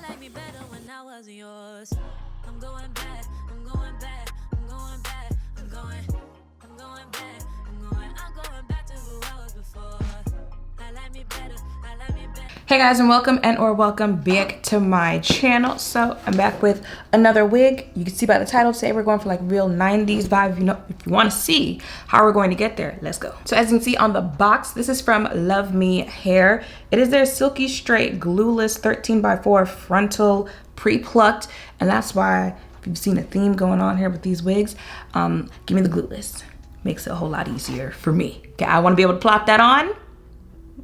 like me better when I wasn't yours. I'm going back, I'm going back, I'm going back, I'm going back, I'm going back to who I was before. I like me better, I like me better. Hey guys, and welcome back to my channel. So I'm back with another wig. You can see by the title today we're going for like real 90s vibe. If you want to see how we're going to get there, let's go. So as you can see on the box, this is from Luvme Hair. It is their Silky Straight Glueless 13x4 Frontal Pre-plucked, and that's why if you've seen a theme going on here with these wigs, give me the Glueless. Makes it a whole lot easier for me. Okay, I want to be able to plop that on.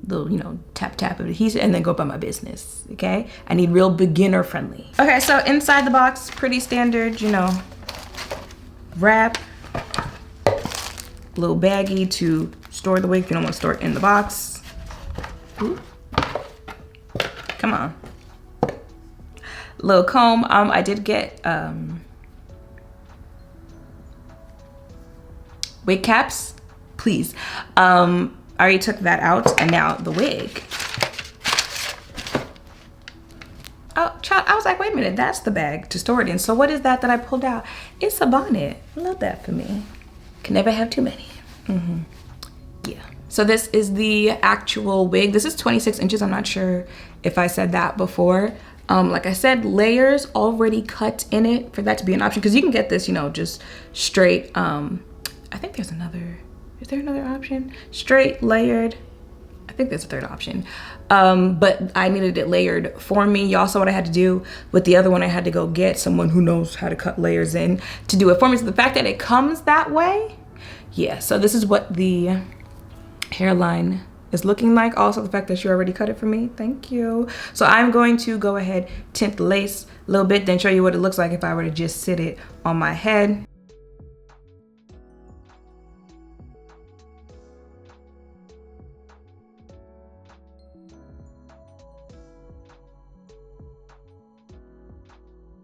Little, tap of adhesive, and then go about my business, okay? I need real beginner friendly. Okay, so inside the box, pretty standard, wrap, little baggie to store the wig if you don't want to store it in the box. Ooh. Come on. Little comb. I did get wig caps, please. I already took that out, and now the wig. Oh, child, I was like, wait a minute, that's the bag to store it in. So what is that I pulled out? It's a bonnet. Love that for me. Can never have too many. Yeah. So this is the actual wig. This is 26 inches. I'm not sure if I said that before. Like I said, layers already cut in it for that to be an option, because you can get this, just straight. I think there's another. Is there another option? Straight, layered. I think there's a third option. But I needed it layered for me. Y'all saw what I had to do with the other one. I had to go get someone who knows how to cut layers in to do it for me. So the fact that it comes that way, yeah. So this is what the hairline is looking like. Also the fact that you already cut it for me, thank you. So I'm going to go ahead, tint the lace a little bit, then show you what it looks like if I were to just sit it on my head.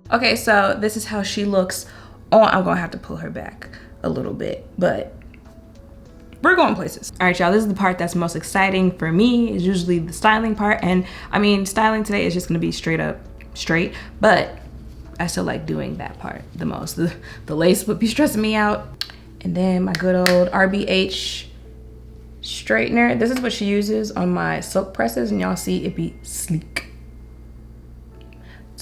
Okay, so this is how she looks. Oh, I'm gonna have to pull her back a little bit, but we're going places. All right, y'all, this is the part that's most exciting for me. Is usually the styling part, and I mean, styling today is just gonna be straight up straight, but I still like doing that part the most. The lace would be stressing me out. And then my good old RBH straightener. This is what she uses on my silk presses, and y'all see it be sleek.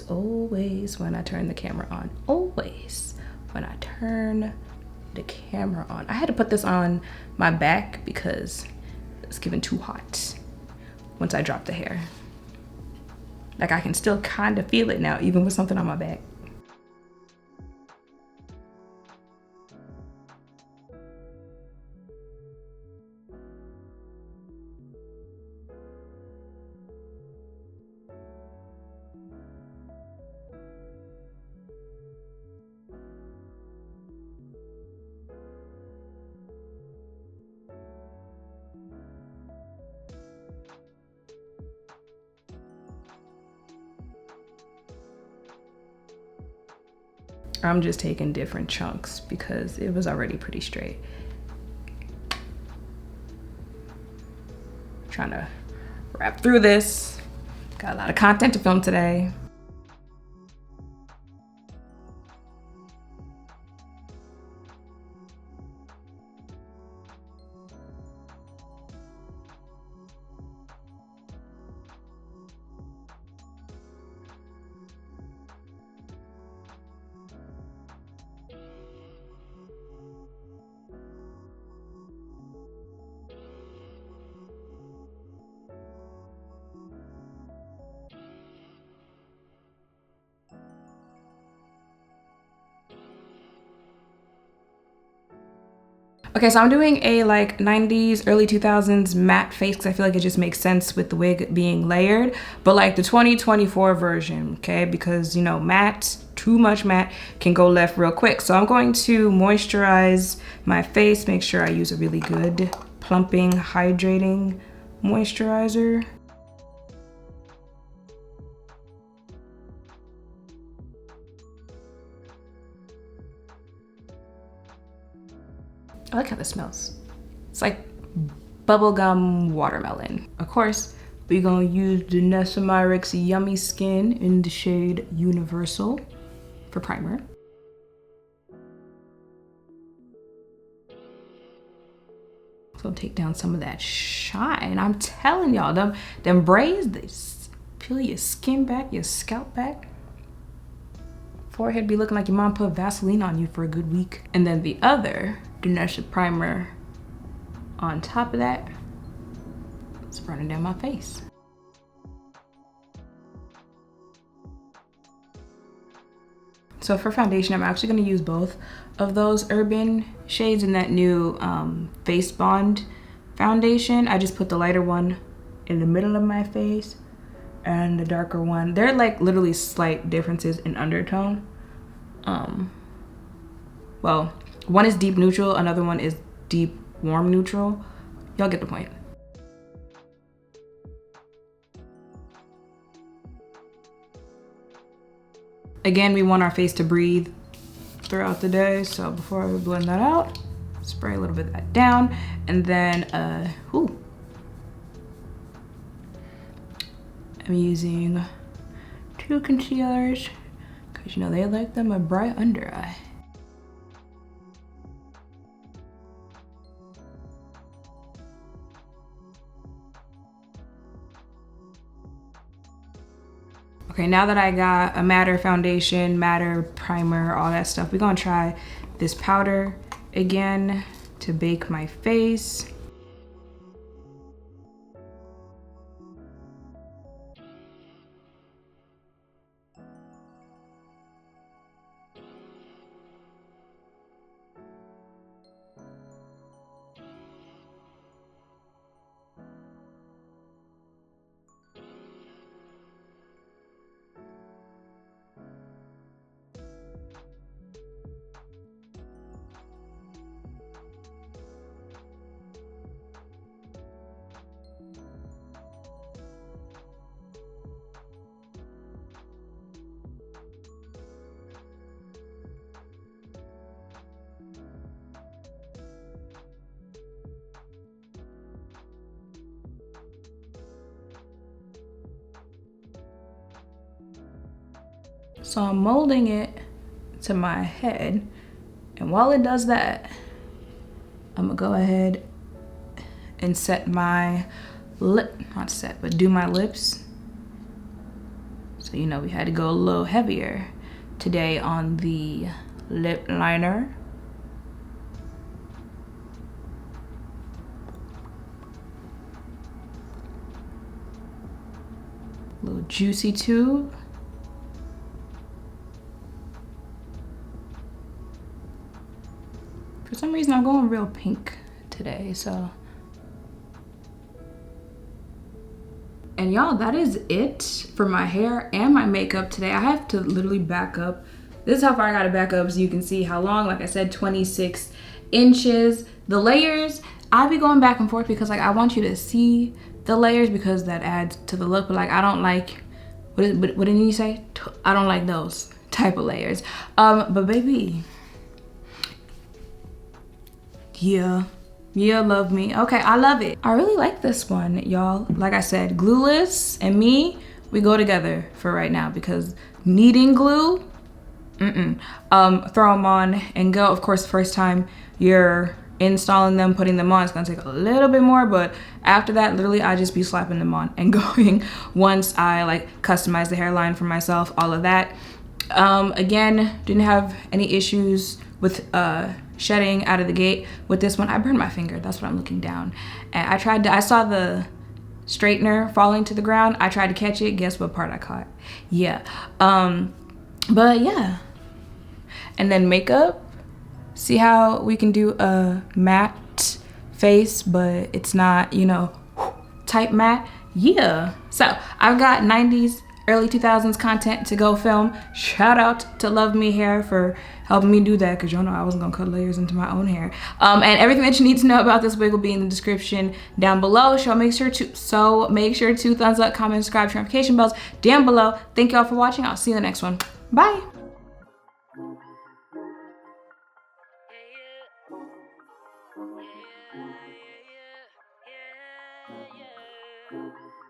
Always when I turn the camera on. Always when I turn the camera on. I had to put this on my back because it's getting too hot once I drop the hair. Like I can still kind of feel it now, even with something on my back. I'm just taking different chunks because it was already pretty straight. Trying to wrap through this. Got a lot of content to film today. Okay, so I'm doing a like 90s, early 2000s matte face because I feel like it just makes sense with the wig being layered, but like the 2024 version, okay? Because matte, too much matte can go left real quick. So I'm going to moisturize my face, make sure I use a really good plumping, hydrating moisturizer. I like how this smells. It's like bubblegum watermelon. Of course, We're gonna use the Nessamyrix Yummy Skin in the shade Universal for primer. So take down some of that shine. I'm telling y'all, them braids, they peel your skin back, your scalp back. Forehead be looking like your mom put Vaseline on you for a good week. And then the other Ganesha primer on top of that. It's running down my face. So for foundation, I'm actually gonna use both of those Urban shades in that new Face Bond foundation. I just put the lighter one in the middle of my face and the darker one. They're like literally slight differences in undertone. Well, one is deep neutral, another one is deep warm neutral. Y'all get the point. Again, we want our face to breathe throughout the day. So before I blend that out, spray a little bit of that down. And then, I'm using 2 concealers because you know they like them a bright under eye. Okay, now that I got a matte foundation, matte primer, all that stuff, we're gonna try this powder again to bake my face. So I'm molding it to my head. And while it does that, I'm gonna go ahead and set my lip, not set, but do my lips. So you know we had to go a little heavier today on the lip liner. A little juicy tube. For some reason, I'm going real pink today, so. And y'all, that is it for my hair and my makeup today. I have to literally back up. This is how far I gotta back up so you can see how long. Like I said, 26 inches. The layers, I'll be going back and forth because like I want you to see the layers because that adds to the look. But like I don't like, what did you say? I don't like those type of layers. But baby, yeah, love me. Okay, I love it. I really like this one, y'all. Like I said, Glueless and me, we go together for right now because needing glue, throw them on and go. Of course, the first time you're installing them, putting them on, it's gonna take a little bit more, but after that, literally, I just be slapping them on and going once I like customize the hairline for myself, all of that. Again, didn't have any issues with shedding out of the gate. With this one, I burned my finger. That's what I'm looking down. And I saw the straightener falling to the ground. I tried to catch it. Guess what part I caught? Yeah. But yeah. And then makeup. See how we can do a matte face, but it's not, you know, type matte? Yeah. So I've got 90s, early 2000s content to go film. Shout out to Luvme Hair for helping me do that because y'all know I wasn't gonna cut layers into my own hair. And everything that you need to know about this wig will be in the description down below. So make sure to thumbs up, comment, subscribe, turn notification bells down below. Thank y'all for watching. I'll see you in the next one. Bye.